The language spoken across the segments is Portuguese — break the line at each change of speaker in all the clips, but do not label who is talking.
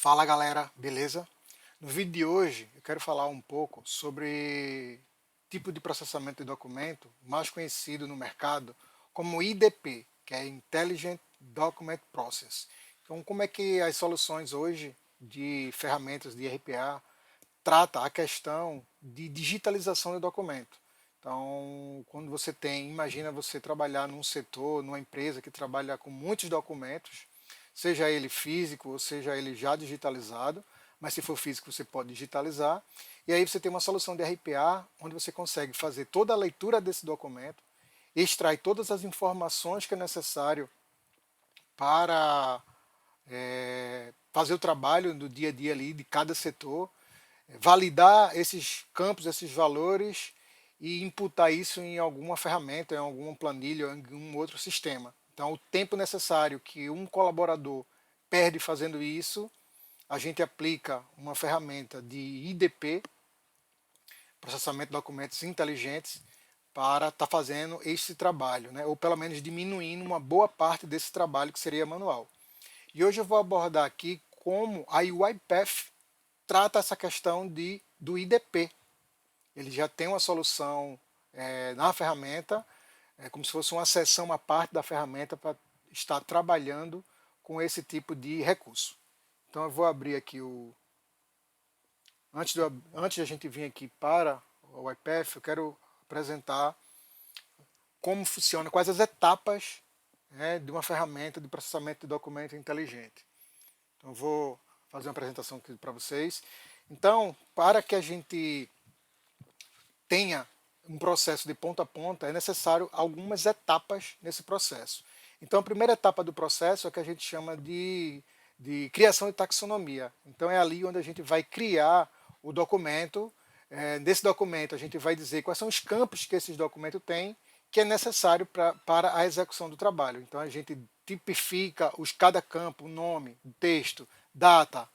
Fala galera, beleza? No vídeo de hoje eu quero falar um pouco sobre tipo de processamento de documento mais conhecido no mercado como IDP, que é Intelligent Document Process. Então, como é que as soluções hoje de ferramentas de RPA trata a questão de digitalização do documento? Então, quando você imagina você trabalhar num setor, numa empresa que trabalha com muitos documentos, seja ele físico ou seja ele já digitalizado, mas se for físico você pode digitalizar, e aí você tem uma solução de RPA onde você consegue fazer toda a leitura desse documento, extrair todas as informações que é necessário para fazer o trabalho do dia a dia ali de cada setor, validar esses campos, esses valores e imputar isso em alguma ferramenta, em alguma planilha ou em algum outro sistema. Então, o tempo necessário que um colaborador perde fazendo isso, a gente aplica uma ferramenta de IDP, processamento de documentos inteligentes, para estar fazendo esse trabalho, né? Ou pelo menos diminuindo uma boa parte desse trabalho que seria manual. E hoje eu vou abordar aqui como a UiPath trata essa questão do IDP. Ele já tem uma solução na ferramenta, como se fosse uma seção à parte da ferramenta para estar trabalhando com esse tipo de recurso. Então eu vou abrir aqui Antes de a gente vir aqui para o UiPath, eu quero apresentar como funciona, quais as etapas, de uma ferramenta de processamento de documento inteligente. Então eu vou fazer uma apresentação aqui para vocês. Então, para que a gente tenha um processo de ponta a ponta, é necessário algumas etapas nesse processo. Então, a primeira etapa do processo é o que a gente chama de criação de taxonomia. Então, é ali onde a gente vai criar o documento. Nesse documento, a gente vai dizer quais são os campos que esse documento tem, que é necessário para a execução do trabalho. Então, a gente tipifica cada campo, o nome, o texto, data,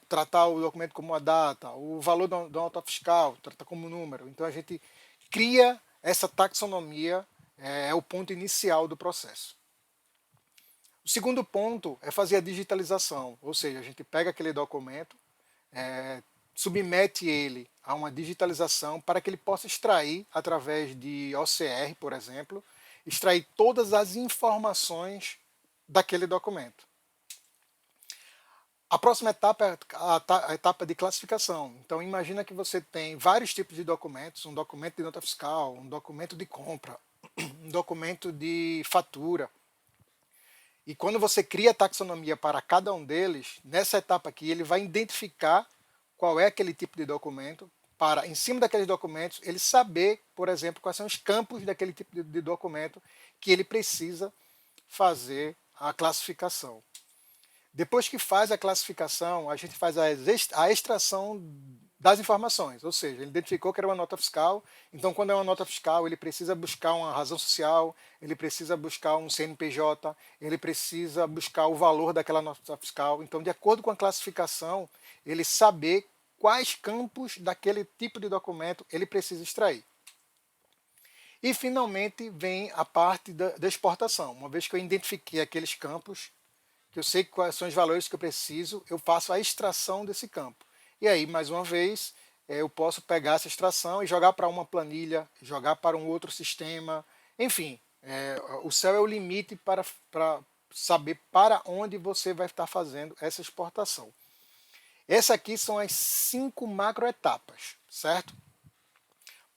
tratar o documento como uma data, o valor da nota fiscal, tratar como número. Então a gente cria essa taxonomia, é o ponto inicial do processo. O segundo ponto é fazer a digitalização, ou seja, a gente pega aquele documento, submete ele a uma digitalização para que ele possa extrair, através de OCR, por exemplo, extrair todas as informações daquele documento. A próxima etapa é a etapa de classificação. Então, imagina que você tem vários tipos de documentos, um documento de nota fiscal, um documento de compra, um documento de fatura. E quando você cria a taxonomia para cada um deles, nessa etapa aqui, ele vai identificar qual é aquele tipo de documento, para, em cima daqueles documentos, ele saber, por exemplo, quais são os campos daquele tipo de documento que ele precisa fazer a classificação. Depois que faz a classificação, a gente faz a extração das informações, ou seja, ele identificou que era uma nota fiscal, então quando é uma nota fiscal, ele precisa buscar uma razão social, ele precisa buscar um CNPJ, ele precisa buscar o valor daquela nota fiscal. Então, de acordo com a classificação, ele saber quais campos daquele tipo de documento ele precisa extrair. E, finalmente, vem a parte da exportação. Uma vez que eu identifiquei aqueles campos, que eu sei quais são os valores que eu preciso, eu faço a extração desse campo. E aí, mais uma vez, eu posso pegar essa extração e jogar para uma planilha, jogar para um outro sistema, enfim, o céu é o limite para saber para onde você vai estar fazendo essa exportação. Essas aqui são as 5 macroetapas, certo?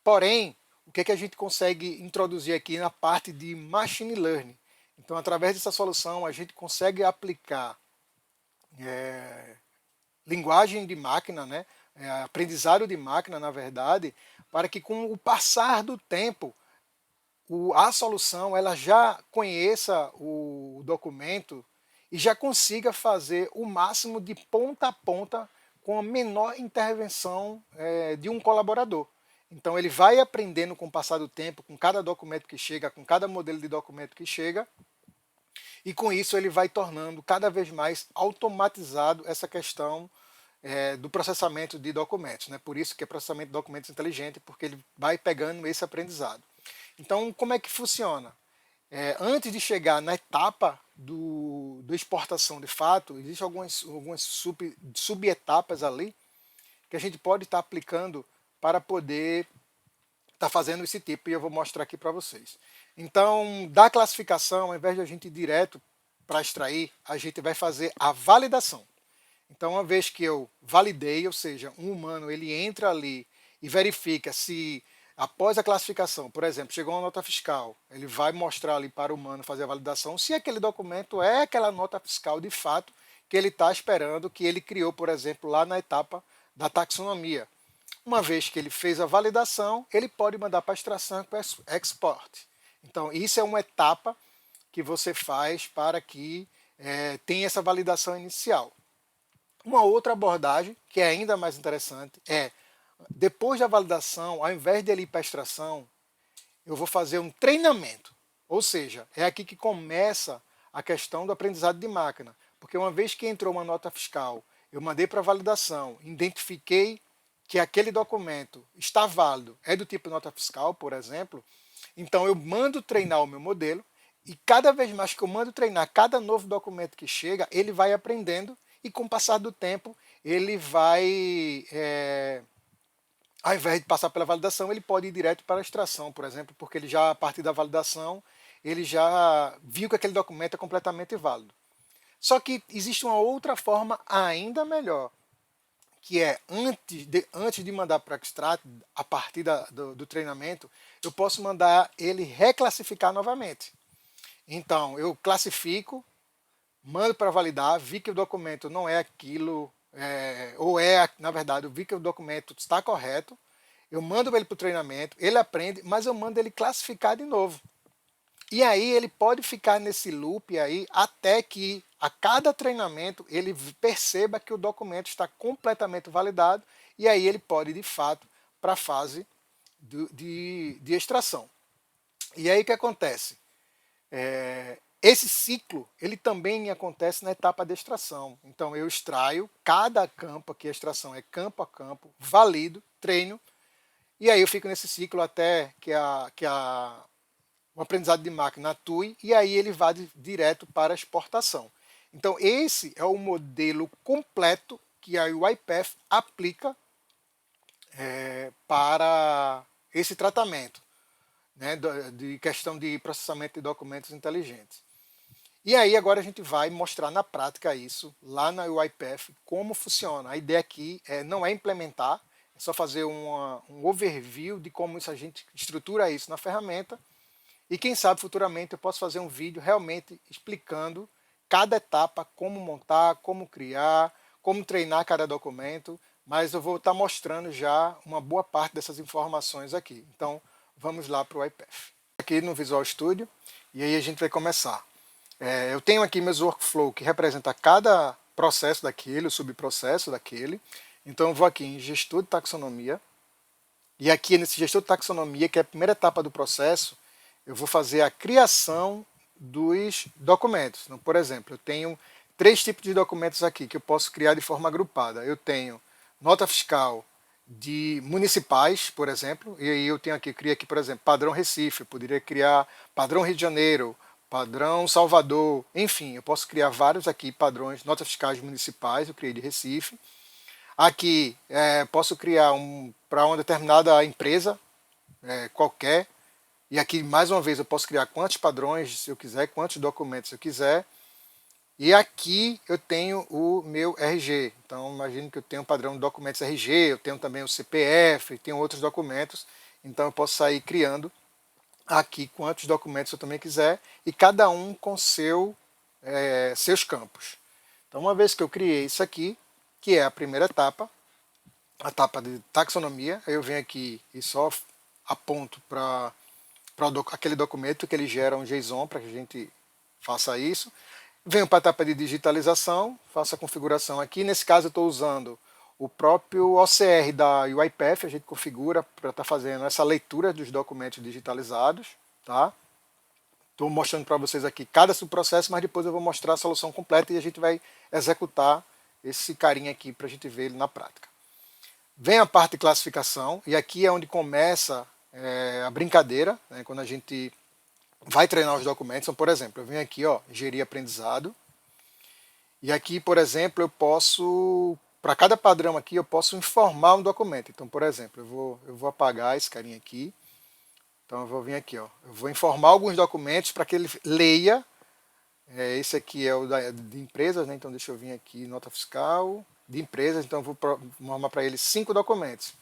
Porém, o que a gente consegue introduzir aqui na parte de Machine Learning? Então, através dessa solução, a gente consegue aplicar linguagem de máquina, né? Aprendizado de máquina, na verdade, para que com o passar do tempo, a solução ela já conheça o documento e já consiga fazer o máximo de ponta a ponta com a menor intervenção de um colaborador. Então ele vai aprendendo com o passar do tempo, com cada documento que chega, com cada modelo de documento que chega, e com isso ele vai tornando cada vez mais automatizado essa questão do processamento de documentos, né? Por isso que é processamento de documentos inteligente, porque ele vai pegando esse aprendizado. Então, como é que funciona? antes de chegar na etapa do exportação de fato, existem algumas subetapas ali que a gente pode estar aplicando para poder estar fazendo esse tipo, e eu vou mostrar aqui para vocês. Então, da classificação, ao invés de a gente ir direto para extrair, a gente vai fazer a validação. Então, uma vez que eu validei, ou seja, um humano ele entra ali e verifica se após a classificação, por exemplo, chegou uma nota fiscal, ele vai mostrar ali para o humano fazer a validação se aquele documento é aquela nota fiscal de fato que ele está esperando, que ele criou, por exemplo, lá na etapa da taxonomia. Uma vez que ele fez a validação, ele pode mandar para extração para export. Então, isso é uma etapa que você faz para que tenha essa validação inicial. Uma outra abordagem, que é ainda mais interessante, é, depois da validação, ao invés de ele ir para a extração, eu vou fazer um treinamento. Ou seja, é aqui que começa a questão do aprendizado de máquina. Porque uma vez que entrou uma nota fiscal, eu mandei para validação, identifiquei que aquele documento está válido, é do tipo nota fiscal, por exemplo, então eu mando treinar o meu modelo e cada vez mais que eu mando treinar cada novo documento que chega, ele vai aprendendo e com o passar do tempo ele vai, ao invés de passar pela validação, ele pode ir direto para a extração, por exemplo, porque ele já, a partir da validação, ele já viu que aquele documento é completamente válido. Só que existe uma outra forma ainda melhor, que é antes de mandar para o extract, a partir do treinamento, eu posso mandar ele reclassificar novamente. Então, eu classifico, mando para validar, vi que o documento não é aquilo, na verdade, eu vi que o documento está correto, eu mando ele para o treinamento, ele aprende, mas eu mando ele classificar de novo. E aí ele pode ficar nesse loop aí até que a cada treinamento ele perceba que o documento está completamente validado e aí ele pode de fato para a fase de extração. E aí o que acontece? Esse ciclo ele também acontece na etapa de extração. Então eu extraio cada campo, aqui a extração é campo a campo, valido, treino, e aí eu fico nesse ciclo até que o aprendizado de máquina atue e aí ele vai direto para a exportação. Então esse é o modelo completo que a UiPath aplica para esse tratamento, né, de questão de processamento de documentos inteligentes. E aí agora a gente vai mostrar na prática isso lá na UiPath, como funciona. A ideia aqui não é implementar, é só fazer um overview de como a gente estrutura isso na ferramenta. E quem sabe futuramente eu posso fazer um vídeo realmente explicando cada etapa, como montar, como criar, como treinar cada documento, mas eu vou estar mostrando já uma boa parte dessas informações aqui. Então vamos lá para o UiPath. Aqui no Visual Studio, e aí a gente vai começar. Eu tenho aqui meus workflow que representa cada processo daquele, o subprocesso daquele. Então eu vou aqui em gestor de taxonomia, e aqui nesse gestor de taxonomia, que é a primeira etapa do processo, eu vou fazer a criação dos documentos. Então, por exemplo, eu tenho 3 tipos de documentos aqui que eu posso criar de forma agrupada. Eu tenho nota fiscal de municipais, por exemplo, e aí eu tenho aqui, crio aqui, por exemplo, padrão Recife, eu poderia criar padrão Rio de Janeiro, padrão Salvador, enfim, eu posso criar vários aqui padrões, notas fiscais municipais, eu criei de Recife. Aqui posso criar para uma determinada empresa qualquer, e aqui, mais uma vez, eu posso criar quantos padrões eu quiser, quantos documentos eu quiser. E aqui eu tenho o meu RG. Então, imagine que eu tenho um padrão de documentos RG, eu tenho também o CPF, tenho outros documentos. Então, eu posso sair criando aqui quantos documentos eu também quiser, e cada um com seus campos. Então, uma vez que eu criei isso aqui, que é a primeira etapa, a etapa de taxonomia, aí eu venho aqui e só aponto para aquele documento que ele gera um JSON para que a gente faça isso. Venho para a etapa de digitalização, faço a configuração aqui. Nesse caso eu estou usando o próprio OCR da UiPath, a gente configura para estar fazendo essa leitura dos documentos digitalizados. Tá? Estou mostrando para vocês aqui cada subprocesso, mas depois eu vou mostrar a solução completa e a gente vai executar esse carinha aqui para a gente ver ele na prática. Vem a parte de classificação, e aqui é onde começa a brincadeira, né, quando a gente vai treinar os documentos. Então, por exemplo, eu venho aqui, ó, gerir aprendizado, e aqui, por exemplo, eu posso, para cada padrão aqui, eu posso informar um documento. Então, por exemplo, eu vou apagar esse carinha aqui. Então, eu vou vir aqui, ó, eu vou informar alguns documentos para que ele leia. Esse aqui é o de empresas, né? Então, deixa eu vir aqui, nota fiscal de empresas. Então, eu vou informar para ele 5 documentos.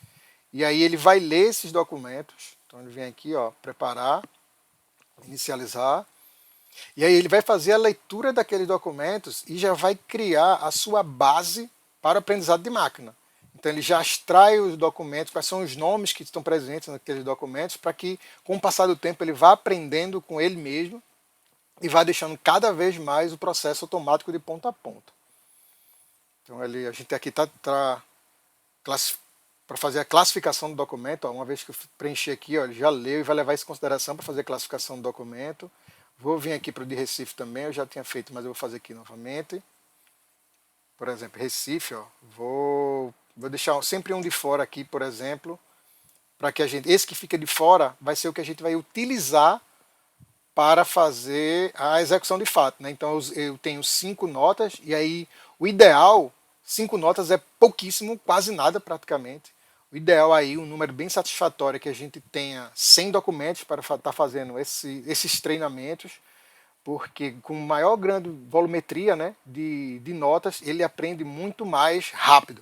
E aí ele vai ler esses documentos. Então, ele vem aqui, ó, preparar, inicializar. E aí ele vai fazer a leitura daqueles documentos e já vai criar a sua base para o aprendizado de máquina. Então ele já extrai os documentos, quais são os nomes que estão presentes naqueles documentos, para que com o passar do tempo ele vá aprendendo com ele mesmo e vá deixando cada vez mais o processo automático de ponta a ponta. Então a gente aqui está para fazer a classificação do documento. Ó, uma vez que eu preencher aqui, ó, ele já leu e vai levar isso em consideração para fazer a classificação do documento. Vou vir aqui para o de Recife também, eu já tinha feito, mas eu vou fazer aqui novamente. Por exemplo, Recife, ó, vou deixar sempre um de fora aqui, por exemplo, para que esse que fica de fora vai ser o que a gente vai utilizar para fazer a execução de fato, né? Então eu tenho 5 notas, e aí o ideal, 5 notas é pouquíssimo, quase nada praticamente. O ideal aí, um número bem satisfatório, é que a gente tenha 100 documentos para estar fazendo esses treinamentos, porque com maior grande volumetria, né, de notas, ele aprende muito mais rápido.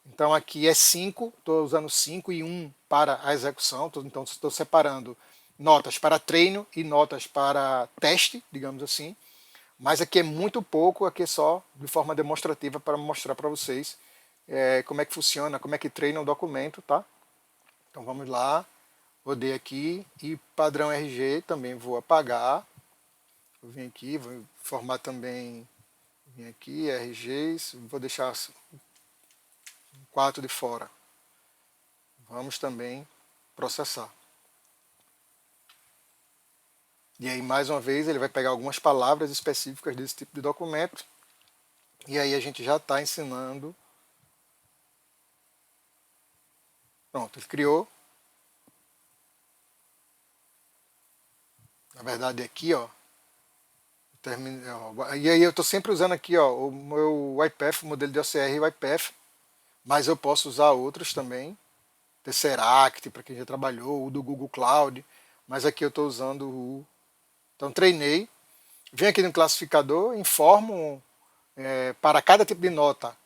Então aqui é 5, estou usando 5 e 1 para a execução, então estou separando notas para treino e notas para teste, digamos assim. Mas aqui é muito pouco, aqui é só de forma demonstrativa para mostrar para vocês como é que funciona, como é que treina o documento, tá? Então vamos lá, rodei aqui e padrão RG também vou apagar. Vou vir aqui, vou informar também, vim aqui, RGs, vou deixar 4 de fora. Vamos também processar. E aí, mais uma vez, ele vai pegar algumas palavras específicas desse tipo de documento. E aí a gente já está ensinando. Pronto, ele criou. Na verdade, aqui, ó. E aí eu estou sempre usando aqui, ó, o meu YPF, o modelo de OCR YPF. Mas eu posso usar outros também. Tesseract, para quem já trabalhou, o do Google Cloud. Mas aqui eu estou usando o... Então, treinei. Venho aqui no classificador, informo para cada tipo de nota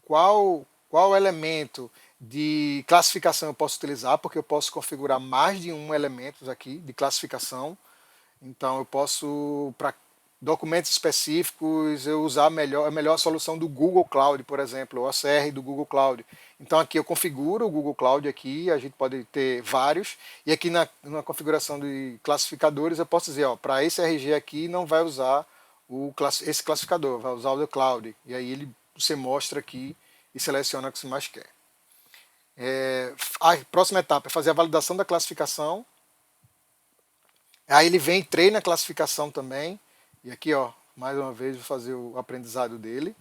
qual elemento de classificação eu posso utilizar, porque eu posso configurar mais de um elemento aqui de classificação. Então eu posso, para documentos específicos, eu usar a melhor solução do Google Cloud, por exemplo, o OCR do Google Cloud. Então aqui eu configuro o Google Cloud aqui, a gente pode ter vários, e aqui na configuração de classificadores eu posso dizer, ó, para esse RG aqui não vai usar esse classificador, vai usar o do Cloud. E aí você mostra aqui e seleciona o que você mais quer. A próxima etapa é fazer a validação da classificação. Aí ele vem e treina a classificação também. E aqui, ó, mais uma vez, vou fazer o aprendizado dele.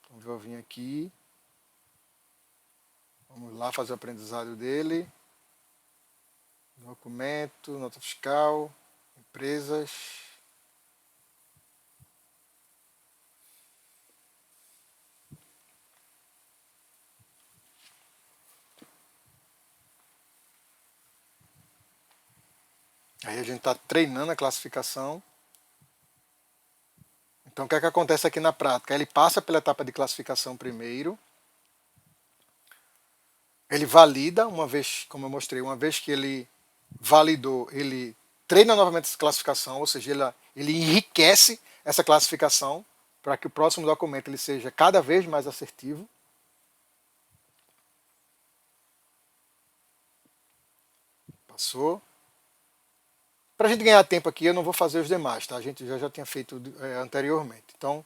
Então, vou vir aqui. Vamos lá fazer o aprendizado dele. Documento, nota fiscal, empresas. Aí a gente está treinando a classificação. Então o que é que acontece aqui na prática? Ele passa pela etapa de classificação primeiro. Ele valida, uma vez, como eu mostrei, uma vez que ele validou, ele treina novamente essa classificação, ou seja, ele enriquece essa classificação para que o próximo documento ele seja cada vez mais assertivo. Passou. Para a gente ganhar tempo aqui, eu não vou fazer os demais, tá? A gente já tinha feito anteriormente. Então,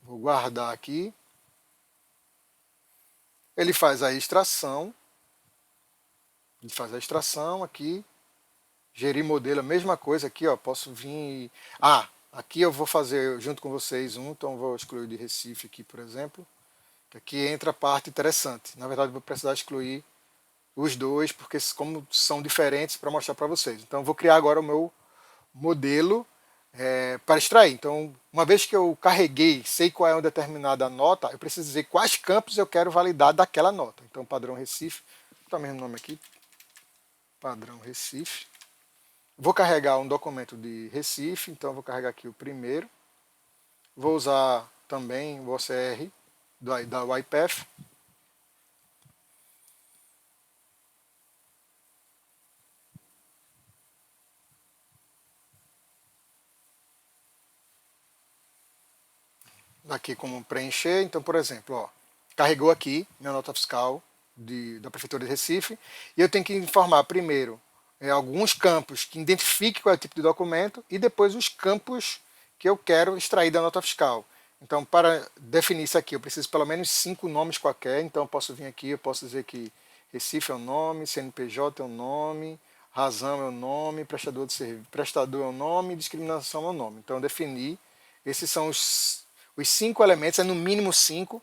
vou guardar aqui. Ele faz a extração. Ele faz a extração aqui. Gerir modelo, a mesma coisa aqui, ó. Posso vir. Aqui eu vou fazer junto com vocês então vou excluir de Recife aqui, por exemplo. Que aqui entra a parte interessante. Na verdade, eu vou precisar excluir os dois, porque como são diferentes, para mostrar para vocês. Então, eu vou criar agora o meu modelo para extrair. Então, uma vez que eu carreguei, sei qual é uma determinada nota, eu preciso dizer quais campos eu quero validar daquela nota. Então, padrão Recife, vou botar o mesmo nome aqui, padrão Recife. Vou carregar um documento de Recife, então vou carregar aqui o primeiro. Vou usar também o OCR da UiPath. Aqui como preencher, então, por exemplo, ó, carregou aqui minha nota fiscal da Prefeitura de Recife, e eu tenho que informar primeiro alguns campos que identifiquem qual é o tipo de documento e depois os campos que eu quero extrair da nota fiscal. Então, para definir isso aqui, eu preciso pelo menos 5 nomes qualquer, então eu posso vir aqui, eu posso dizer que Recife é o nome, CNPJ é o nome, razão é o nome, prestador de serviço, prestador é o nome, discriminação é o nome. Então, eu defini, esses são os 5 elementos, é no mínimo 5,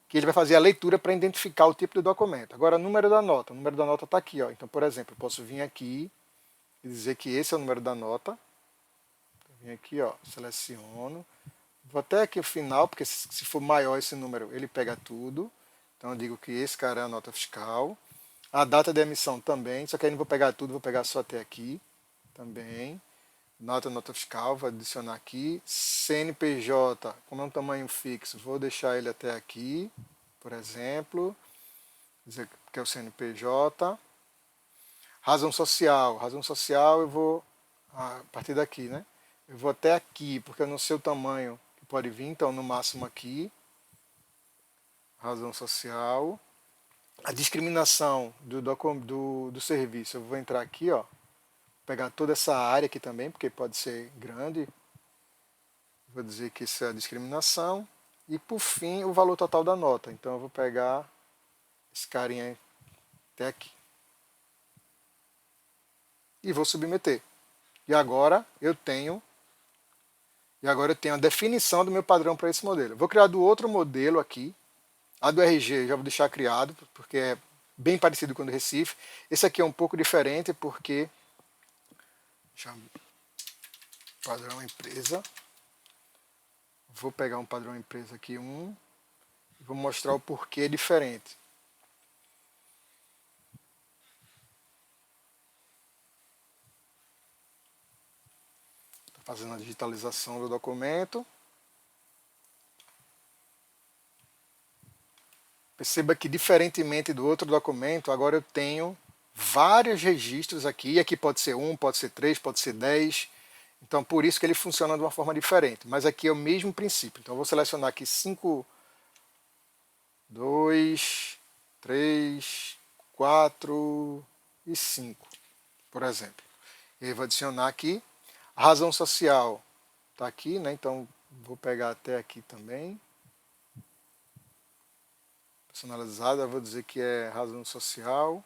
que ele vai fazer a leitura para identificar o tipo de documento. Agora, o número da nota está aqui. Ó. Então, por exemplo, eu posso vir aqui e dizer que esse é o número da nota. Vim aqui, ó, seleciono. Vou até aqui o final, porque se for maior esse número, ele pega tudo. Então, eu digo que esse cara é a nota fiscal. A data de emissão também, só que aí não vou pegar tudo, vou pegar só até aqui também. Nota fiscal, vou adicionar aqui. CNPJ, como é um tamanho fixo, vou deixar ele até aqui, por exemplo. Dizer que é o CNPJ. Razão social eu vou, a partir daqui, né? Eu vou até aqui, porque eu não sei o tamanho que pode vir, então no máximo aqui. Razão social. A discriminação do serviço, eu vou entrar aqui, ó. Pegar toda essa área aqui também, porque pode ser grande. Vou dizer que isso é a discriminação. E por fim, o valor total da nota. Então eu vou pegar esse carinha até aqui. E vou submeter. E agora eu tenho a definição do meu padrão para esse modelo. Vou criar do outro modelo aqui. A do RG já vou deixar criado, porque é bem parecido com o do Recife. Esse aqui é um pouco diferente, porque padrão empresa. Vou pegar um padrão empresa aqui, e vou mostrar o porquê é diferente. Estou fazendo a digitalização do documento. Perceba que, diferentemente do outro documento, agora eu tenho vários registros aqui. E aqui pode ser 1, pode ser 3, pode ser 10. Então, por isso que ele funciona de uma forma diferente. Mas aqui é o mesmo princípio. Então, eu vou selecionar aqui 5, 2, 3, 4 e 5, por exemplo. E aí vou adicionar aqui. A razão social está aqui, né? Então, vou pegar até aqui também. Personalizada, eu vou dizer que é razão social.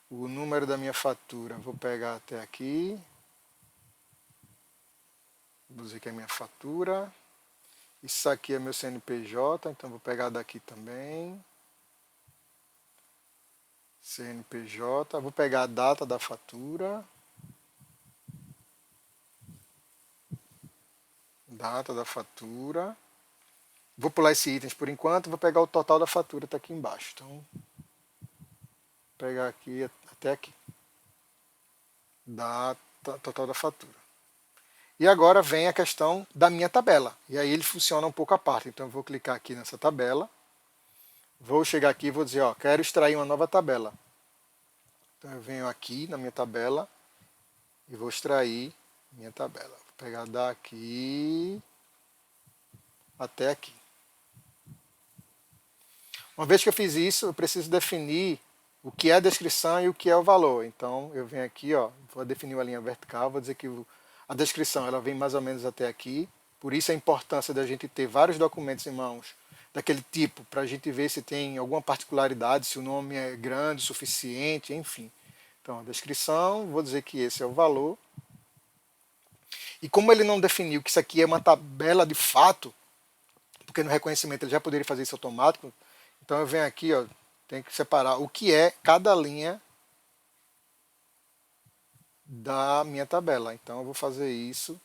O número da minha fatura, vou pegar até aqui. Vou dizer que é minha fatura. Isso aqui é meu CNPJ, então vou pegar daqui também. CNPJ, vou pegar a data da fatura. Data da fatura. Vou pular esse itens por enquanto, vou pegar o total da fatura, está aqui embaixo. Então, vou pegar aqui até aqui. Data total da fatura. E agora vem a questão da minha tabela. E aí ele funciona um pouco à parte. Então eu vou clicar aqui nessa tabela. Vou chegar aqui e vou dizer, ó, quero extrair uma nova tabela. Então eu venho aqui na minha tabela e vou extrair minha tabela. Vou pegar daqui até aqui. Uma vez que eu fiz isso, eu preciso definir o que é a descrição e o que é o valor. Então eu venho aqui, ó, vou definir uma linha vertical, vou dizer que a descrição ela vem mais ou menos até aqui. Por isso a importância da gente ter vários documentos em mãos daquele tipo, para a gente ver se tem alguma particularidade, se o nome é grande o suficiente, enfim. Então a descrição, vou dizer que esse é o valor. E como ele não definiu que isso aqui é uma tabela de fato, porque no reconhecimento ele já poderia fazer isso automático, então eu venho aqui, ó, tenho que separar o que é cada linha da minha tabela. Então eu vou fazer isso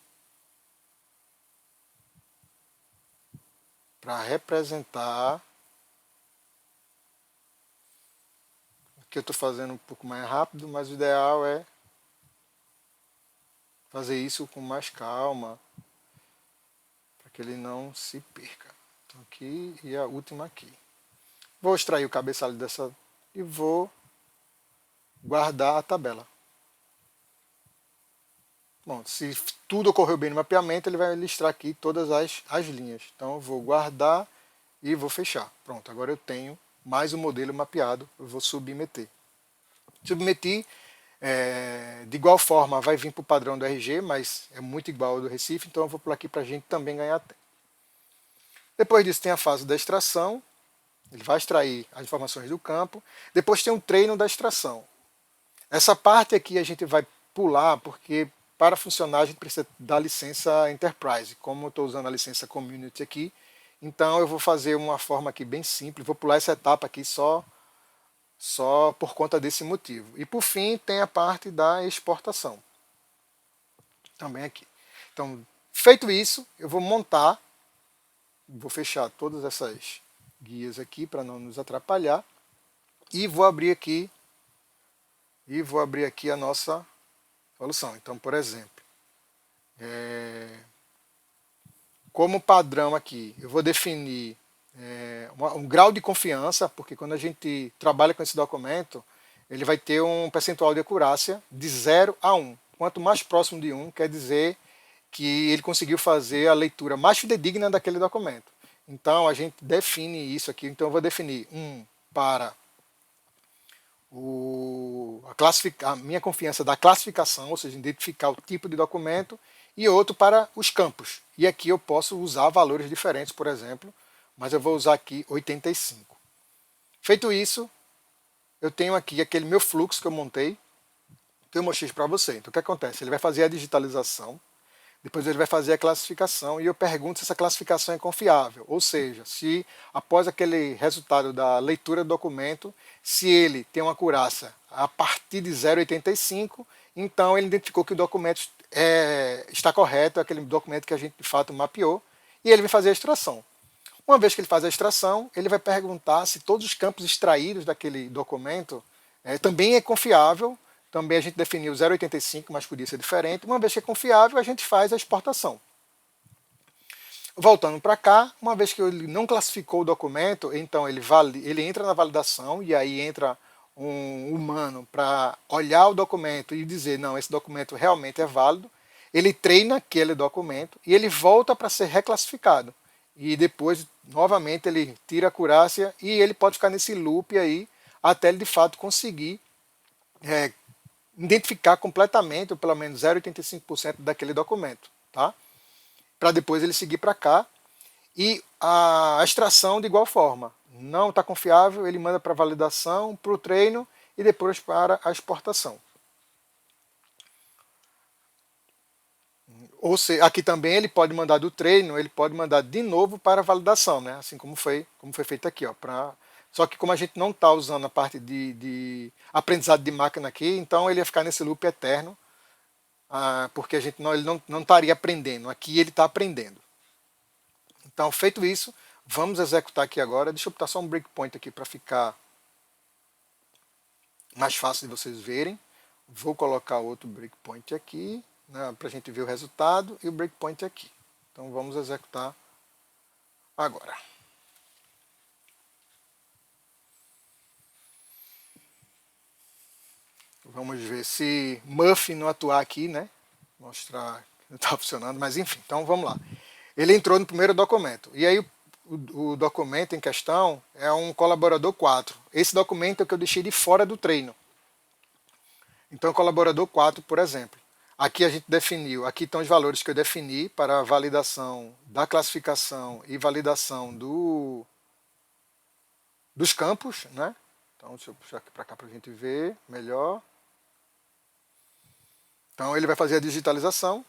para representar. Aqui eu estou fazendo um pouco mais rápido, mas o ideal é fazer isso com mais calma, para que ele não se perca. Então aqui e a última aqui. Vou extrair o cabeçalho dessa e vou guardar a tabela. Bom, se tudo ocorreu bem no mapeamento, ele vai listar aqui todas as linhas. Então eu vou guardar e vou fechar. Pronto, agora eu tenho mais um modelo mapeado, eu vou submeter. Submeter, de igual forma, vai vir para o padrão do RG, mas é muito igual ao do Recife, então eu vou pular aqui para a gente também ganhar tempo. Depois disso tem a fase da extração, ele vai extrair as informações do campo. Depois tem o treino da extração. Essa parte aqui a gente vai pular, porque para funcionar a gente precisa da licença Enterprise. Como eu estou usando a licença Community aqui, então eu vou fazer uma forma aqui bem simples, vou pular essa etapa aqui só por conta desse motivo. E por fim tem a parte da exportação, também aqui. Então, feito isso, eu vou montar, vou fechar todas essas guias aqui para não nos atrapalhar, e vou abrir aqui a nossa solução. Então, por exemplo, como padrão aqui, eu vou definir um grau de confiança, porque quando a gente trabalha com esse documento, ele vai ter um percentual de acurácia de 0 a 1. Quanto mais próximo de 1, quer dizer que ele conseguiu fazer a leitura mais fidedigna daquele documento. Então, a gente define isso aqui. Então, eu vou definir para a minha confiança da classificação, ou seja, identificar o tipo de documento, e outro para os campos. E aqui eu posso usar valores diferentes, por exemplo, mas eu vou usar aqui 85. Feito isso, eu tenho aqui aquele meu fluxo que eu montei, que eu mostrei para você. Então o que acontece? Ele vai fazer a digitalização, depois ele vai fazer a classificação e eu pergunto se essa classificação é confiável. Ou seja, se após aquele resultado da leitura do documento, se ele tem uma acurácia a partir de 0,85, então ele identificou que o documento está correto, é aquele documento que a gente de fato mapeou, e ele vai fazer a extração. Uma vez que ele faz a extração, ele vai perguntar se todos os campos extraídos daquele documento também é confiável. Também a gente definiu 0,85, mas podia ser diferente. Uma vez que é confiável, a gente faz a exportação. Voltando para cá, uma vez que ele não classificou o documento, então ele entra na validação e aí entra um humano para olhar o documento e dizer, não, esse documento realmente é válido. Ele treina aquele documento e ele volta para ser reclassificado. E depois, novamente, ele tira a acurácia e ele pode ficar nesse loop aí até ele de fato conseguir identificar completamente, ou pelo menos 0,85% daquele documento, tá? Para depois ele seguir para cá. E a extração de igual forma. Não está confiável, ele manda para validação, para o treino e depois para a exportação. Ou seja, aqui também ele pode mandar do treino, ele pode mandar de novo para a validação, né? Assim como foi feito aqui. Ó, só que como a gente não está usando a parte de aprendizado de máquina aqui, então ele ia ficar nesse loop eterno, porque ele não estaria aprendendo. Aqui ele está aprendendo. Então, feito isso, vamos executar aqui agora. Deixa eu botar só um breakpoint aqui para ficar mais fácil de vocês verem. Vou colocar outro breakpoint aqui, né, para a gente ver o resultado, e o breakpoint aqui. Então vamos executar agora. Vamos ver se Muff não atuar aqui, né? Mostrar que não está funcionando, mas enfim, então vamos lá. Ele entrou no primeiro documento. E aí o documento em questão é um colaborador 4. Esse documento é o que eu deixei de fora do treino. Então, colaborador 4, por exemplo. Aqui a gente definiu, aqui estão os valores que eu defini para a validação da classificação e validação dos campos, né? Então, deixa eu puxar aqui para cá para a gente ver melhor. Então, ele vai fazer a digitalização.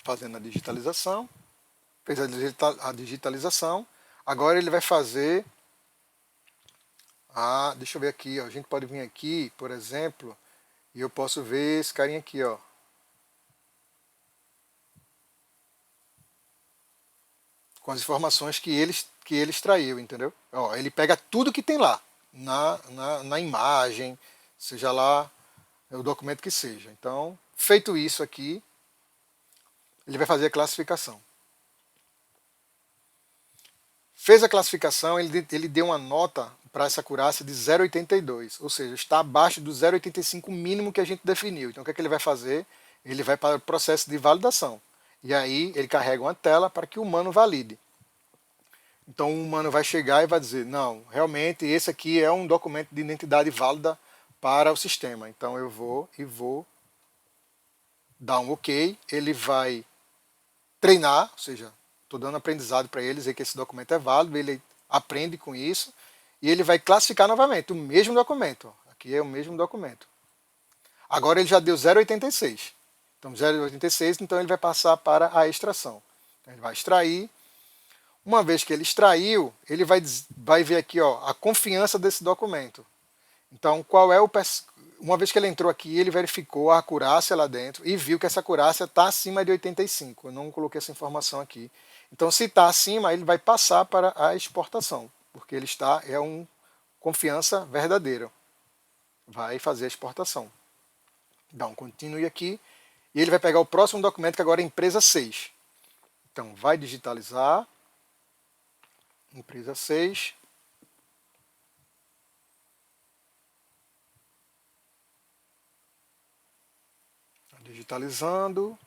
Fazendo a digitalização. Fez a digitalização. Agora ele vai fazer Deixa eu ver aqui, ó. A gente pode vir aqui, por exemplo, e eu posso ver esse carinha aqui, ó. Com as informações que ele extraiu, entendeu? Ó, ele pega tudo que tem lá, na imagem, seja lá o documento que seja. Então, feito isso aqui, ele vai fazer a classificação. Fez a classificação, ele deu uma nota para essa acurácia de 0,82, ou seja, está abaixo do 0,85 mínimo que a gente definiu. Então, o que é que ele vai fazer? Ele vai para o processo de validação. E aí, ele carrega uma tela para que o humano valide. Então, o humano vai chegar e vai dizer, não, realmente esse aqui é um documento de identidade válida para o sistema. Então, eu vou dar um OK, ele vai treinar, ou seja, estou dando aprendizado para ele, dizer que esse documento é válido, ele aprende com isso, e ele vai classificar novamente o mesmo documento. Aqui é o mesmo documento. Agora ele já deu 0,86. Então 0,86, então ele vai passar para a extração. Então, ele vai extrair. Uma vez que ele extraiu, ele vai ver aqui, ó, a confiança desse documento. Então, qual é o uma vez que ele entrou aqui, ele verificou a acurácia lá dentro e viu que essa acurácia está acima de 85. Eu não coloquei essa informação aqui. Então, se está acima, ele vai passar para a exportação, porque ele é um confiança verdadeira. Vai fazer a exportação. Dá um continue aqui e ele vai pegar o próximo documento, que agora é empresa 6. Então, vai digitalizar. Empresa 6. Digitalizando.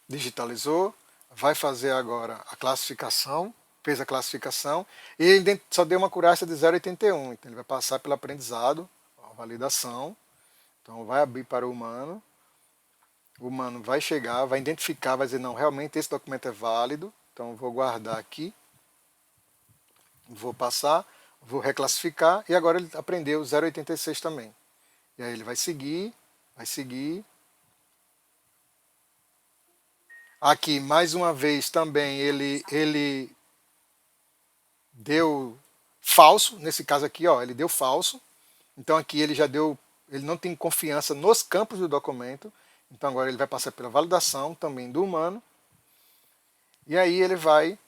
Digitalizou. Vai fazer agora a classificação. Fez a classificação. E ele só deu uma acurácia de 0,81. Então ele vai passar pelo aprendizado, a validação. Então vai abrir para o humano. O humano vai chegar, vai identificar, vai dizer, não, realmente esse documento é válido. Então vou guardar aqui. Vou passar, vou reclassificar. E agora ele aprendeu 0,86 também. E aí ele vai seguir, vai seguir. Aqui, mais uma vez, também ele deu falso. Nesse caso aqui, ó, ele deu falso. Então aqui ele já deu, ele não tem confiança nos campos do documento. Então agora ele vai passar pela validação também do humano. E aí ele vai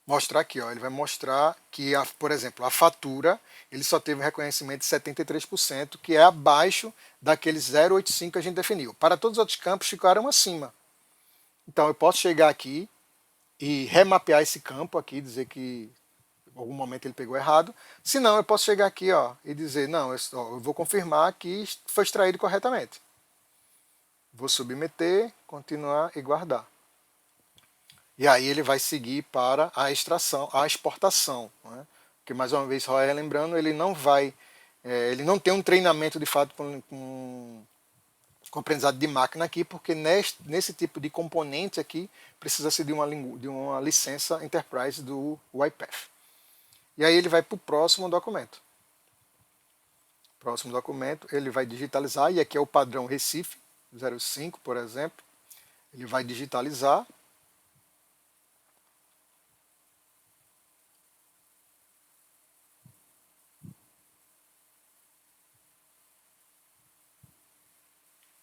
mostrar aqui, ó, ele vai mostrar que, por exemplo, a fatura, ele só teve um reconhecimento de 73%, que é abaixo daquele 0,85 que a gente definiu. Para todos os outros campos ficaram acima. Então eu posso chegar aqui e remapear esse campo aqui, dizer que em algum momento ele pegou errado. Se não, eu posso chegar aqui, ó, e dizer, não, eu vou confirmar que foi extraído corretamente. Vou submeter, continuar e guardar. E aí ele vai seguir para a extração, a exportação. Né? Porque, mais uma vez, só lembrando, ele não vai, ele não tem um treinamento de fato com aprendizado de máquina aqui, porque nesse tipo de componente aqui precisa-se de uma licença Enterprise do UiPath. E aí ele vai para o próximo documento. Próximo documento, ele vai digitalizar, e aqui é o padrão Recife, 05, por exemplo. Ele vai digitalizar.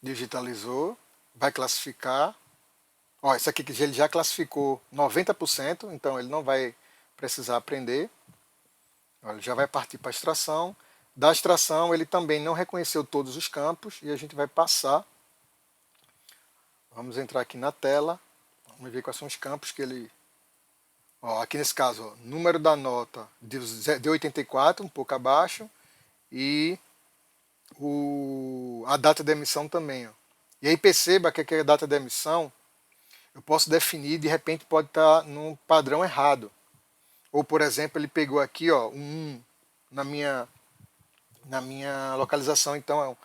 Digitalizou, vai classificar. Ó, isso aqui que ele já classificou 90%, então ele não vai precisar aprender. Ó, ele já vai partir para a extração. Da extração, ele também não reconheceu todos os campos e a gente vai passar. Vamos entrar aqui na tela. Vamos ver quais são os campos que ele... Ó, aqui nesse caso, ó, número da nota de 84, um pouco abaixo, e a data de emissão também. Ó. E aí perceba que a data de emissão eu posso definir, de repente pode estar num padrão errado. Ou, por exemplo, ele pegou aqui, ó, um 1 na minha localização, então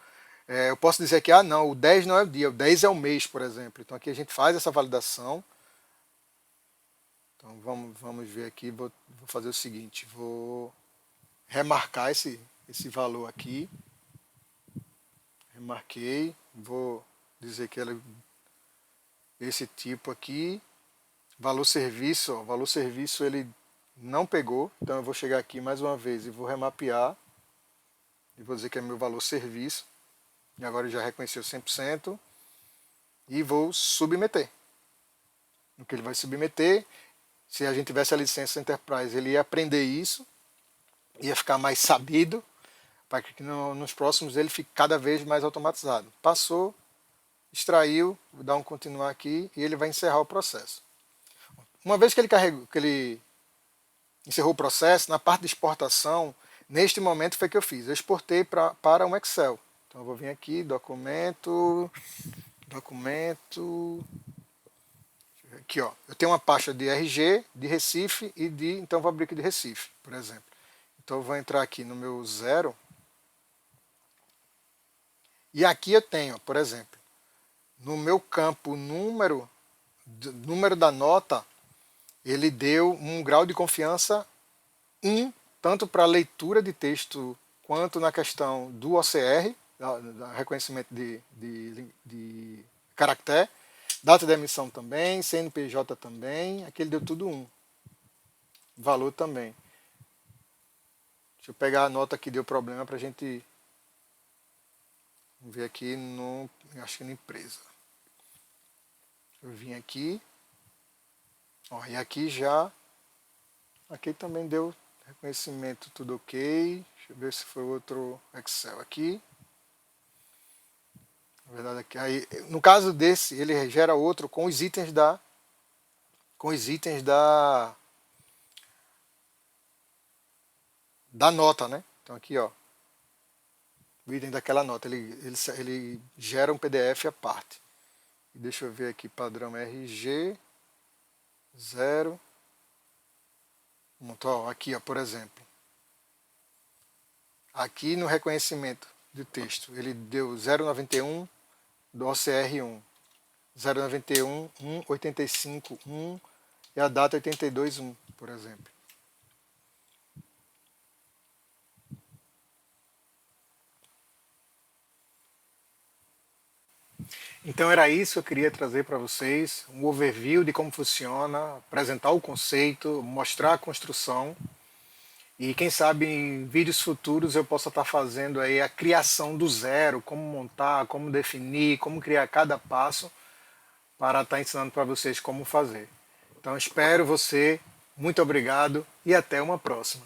eu posso dizer que não, o 10 não é o dia, o 10 é o mês, por exemplo. Então aqui a gente faz essa validação. Então vamos ver aqui, vou fazer o seguinte, vou remarcar esse valor aqui. Remarquei, vou dizer que esse tipo aqui, valor serviço, ó, valor serviço ele não pegou, então eu vou chegar aqui mais uma vez e vou remapear, e vou dizer que é meu valor serviço, e agora ele já reconheceu 100%, e vou submeter. No que ele vai submeter, se a gente tivesse a licença Enterprise, ele ia aprender isso, ia ficar mais sabido, para que nos próximos ele fique cada vez mais automatizado. Passou, extraiu, vou dar um continuar aqui, e ele vai encerrar o processo. Uma vez que ele carregou, que ele encerrou o processo, na parte de exportação, neste momento foi que eu fiz. Eu exportei para um Excel. Então eu vou vir aqui, documento, aqui ó, eu tenho uma pasta de RG, de Recife então eu vou abrir aqui de Recife, por exemplo. Então eu vou entrar aqui no meu 0, e aqui eu tenho, por exemplo, no meu campo número da nota, ele deu um grau de confiança 1, tanto para leitura de texto quanto na questão do OCR, reconhecimento de caractere, data de emissão também, CNPJ também, aqui ele deu tudo 1. Valor também. Deixa eu pegar a nota que deu problema para a gente ver aqui acho que na empresa. Eu vim aqui, ó, e aqui aqui também deu reconhecimento, tudo ok. Deixa eu ver se foi outro Excel aqui. Na verdade, aqui, aí, no caso desse, ele gera outro com os itens da nota, né? Então aqui, ó, o item daquela nota, ele gera um PDF à parte. Deixa eu ver aqui, padrão RG 0. Então, aqui, ó, por exemplo, aqui no reconhecimento de texto, ele deu 0,91 do OCR 1, 0,91, 1, 85, 1 e a data 82, 1, por exemplo. Então era isso que eu queria trazer para vocês, um overview de como funciona, apresentar o conceito, mostrar a construção. E quem sabe em vídeos futuros eu possa estar fazendo aí a criação do zero, como montar, como definir, como criar cada passo para estar ensinando para vocês como fazer. Então espero você, muito obrigado e até uma próxima.